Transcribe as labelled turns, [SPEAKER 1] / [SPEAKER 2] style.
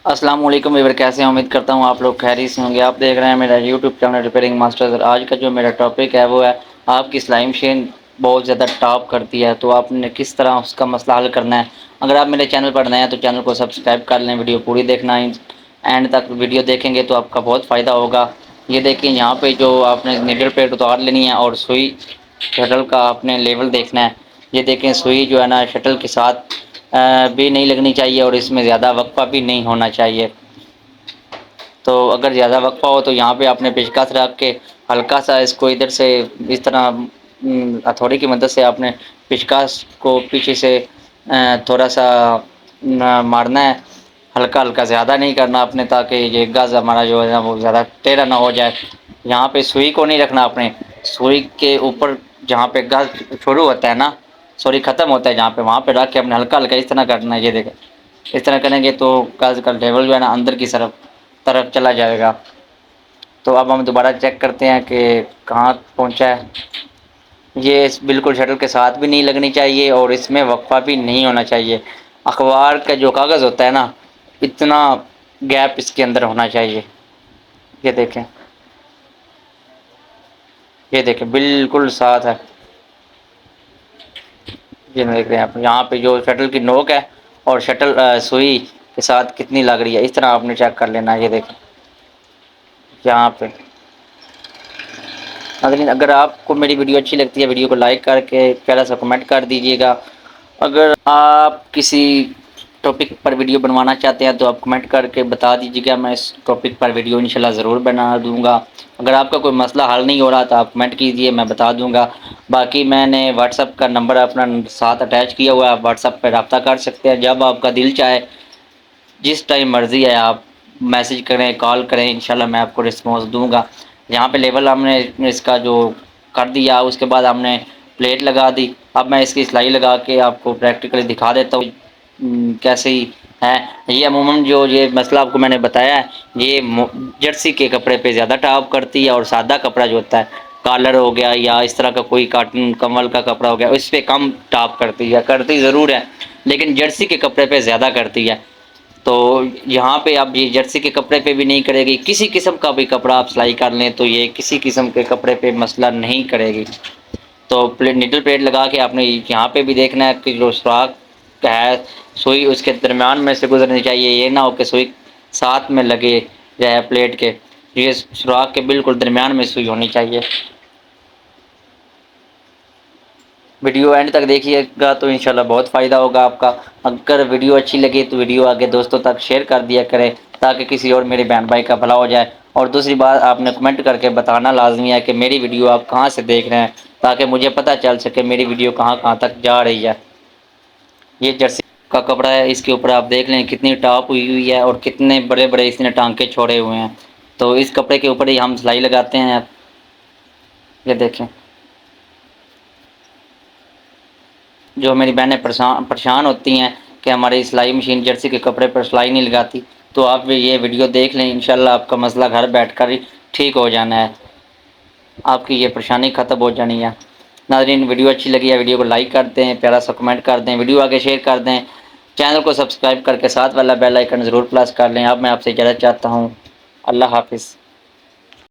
[SPEAKER 1] السلام علیکم ویور، کیسے ہیں؟ امید کرتا ہوں آپ لوگ خیریت سے ہوں گے۔ آپ دیکھ رہے ہیں میرا یوٹیوب چینل ریپیئرنگ ماسٹر۔ آج کا جو میرا ٹاپک ہے وہ ہے آپ کی سلائی مشین بہت زیادہ ٹاپ کرتی ہے، تو آپ نے کس طرح اس کا مسئلہ حل کرنا ہے۔ اگر آپ میرے چینل پر نئے ہیں تو چینل کو سبسکرائب کر لیں، ویڈیو پوری دیکھنا ہے، اینڈ تک ویڈیو دیکھیں گے تو آپ کا بہت فائدہ ہوگا۔ یہ دیکھیں یہاں پہ جو آپ نے نیڈل پلیٹ اتار لینی ہے اور سوئی شٹل کا آپ نے لیول دیکھنا ہے۔ یہ دیکھیں سوئی جو ہے نا شٹل کے ساتھ بھی نہیں لگنی چاہیے اور اس میں زیادہ وقفہ بھی نہیں ہونا چاہیے۔ تو اگر زیادہ وقفہ ہو تو یہاں پہ آپ نے پیچکس رکھ کے ہلکا سا اس کو ادھر سے اس طرح ہتھوڑی کی مدد سے آپ نے پیچکس کو پیچھے سے تھوڑا سا مارنا ہے، ہلکا ہلکا، زیادہ نہیں کرنا اپنے، تاکہ یہ گز ہمارا جو ہے نا وہ زیادہ ٹیڑھا نہ ہو جائے۔ یہاں پہ سوئی کو نہیں رکھنا اپنے، سوئی کے اوپر جہاں پہ گز شروع ہوتا ہے نا، سوری ختم ہوتا ہے جہاں پہ، وہاں پہ رکھ کے اپنے ہلکا ہلکا اس طرح کرنا ہے۔ یہ دیکھیں اس طرح کریں گے تو گز کا لیول جو ہے نا اندر کی طرف چلا جائے گا۔ تو اب ہم دوبارہ چیک کرتے ہیں کہ کہاں پہنچا ہے۔ یہ بالکل شٹل کے ساتھ بھی نہیں لگنی چاہیے اور اس میں وقفہ بھی نہیں ہونا چاہیے۔ اخبار کا جو کاغذ ہوتا ہے نا، اتنا گیپ اس کے اندر ہونا چاہیے۔ یہ دیکھیں، یہ دیکھیں بالکل ساتھ ہے۔ یہ دیکھ رہے ہیں آپ یہاں پہ جو شٹل کی نوک ہے اور شٹل سوئی کے ساتھ کتنی لگ رہی ہے، اس طرح آپ نے چیک کر لینا ہے۔ یہ دیکھیں یہاں پہ ناظرین، اگر آپ کو میری ویڈیو اچھی لگتی ہے ویڈیو کو لائک کر کے پیارا سا کمنٹ کر دیجیے گا۔ اگر آپ کسی ٹاپک پر ویڈیو بنوانا چاہتے ہیں تو آپ کمنٹ کر کے بتا دیجیے گا، میں اس ٹاپک پر ویڈیو انشاءاللہ ضرور بنا دوں گا۔ اگر آپ کا کوئی مسئلہ حل نہیں ہو رہا تو آپ کمنٹ کیجئے، میں بتا دوں گا۔ باقی میں نے واٹس ایپ کا نمبر اپنا ساتھ اٹیچ کیا ہوا ہے، آپ واٹس ایپ پہ رابطہ کر سکتے ہیں جب آپ کا دل چاہے، جس ٹائم مرضی ہے آپ میسج کریں، کال کریں، انشاءاللہ میں آپ کو رسپانس دوں گا۔ یہاں پہ لیول ہم نے اس کا جو کر دیا، اس کے بعد ہم نے پلیٹ لگا دی۔ اب میں اس کی سلائی لگا کے آپ کو پریکٹیکلی دکھا دیتا ہوں کیسے ہی ہے۔ یہ عموماً جو یہ مسئلہ آپ کو میں نے بتایا ہے، یہ جرسی کے کپڑے پہ زیادہ ٹاپ کرتی ہے اور سادہ کپڑا جو ہوتا ہے، کالر ہو گیا یا اس طرح کا کوئی کاٹن کمل کا کپڑا ہو گیا، اس پہ کم ٹاپ کرتی ہے، کرتی ضرور ہے لیکن جرسی کے کپڑے پہ زیادہ کرتی ہے۔ تو یہاں پہ اب یہ جرسی کے کپڑے پہ بھی نہیں کرے گی، کسی قسم کا بھی کپڑا آپ سلائی کر لیں تو یہ کسی قسم کے کپڑے پہ مسئلہ نہیں کرے گی۔ تو نیڈل پلیٹ لگا کے آپ نے یہاں پہ بھی دیکھنا ہے کہ جو سراخ ہے سوئی اس کے درمیان میں سے گزرنی چاہیے، یہ نہ ہو کہ سوئی ساتھ میں لگے جائے پلیٹ کے، یہ سوراخ کے بالکل درمیان میں سوئی ہونی چاہیے۔ ویڈیو اینڈ تک دیکھیے گا تو انشاءاللہ بہت فائدہ ہوگا آپ کا۔ اگر ویڈیو اچھی لگے تو ویڈیو آگے دوستوں تک شیئر کر دیا کریں تاکہ کسی اور میرے بہن بھائی کا بھلا ہو جائے۔ اور دوسری بات، آپ نے کمنٹ کر کے بتانا لازمی ہے کہ میری ویڈیو آپ کہاں سے دیکھ رہے ہیں، تاکہ مجھے پتہ چل سکے میری ویڈیو کہاں کہاں تک جا رہی ہے۔ یہ جرسی کا کپڑا ہے، اس کے اوپر آپ دیکھ لیں کتنی ٹاپ ہوئی ہوئی ہے اور کتنے بڑے بڑے اس نے ٹانکے چھوڑے ہوئے ہیں۔ تو اس کپڑے کے اوپر ہی ہم سلائی لگاتے ہیں۔ یہ دیکھیں، جو میری بہنیں پریشان ہوتی ہیں کہ ہماری سلائی مشین جرسی کے کپڑے پر سلائی نہیں لگاتی، تو آپ یہ ویڈیو دیکھ لیں، انشاءاللہ آپ کا مسئلہ گھر بیٹھ کر ہی ٹھیک ہو جانا ہے، آپ کی یہ پریشانی ختم ہو جانی ہے۔ ناظرین، ویڈیو اچھی لگی ہے ویڈیو کو لائک کر دیں، پیارا سا کمنٹ کر دیں، ویڈیو آگے شیئر کر دیں، چینل کو سبسکرائب کر کے ساتھ والا بیل آئیکن ضرور پریس کر لیں۔ اب میں آپ سے اجازت چاہتا ہوں، اللہ حافظ۔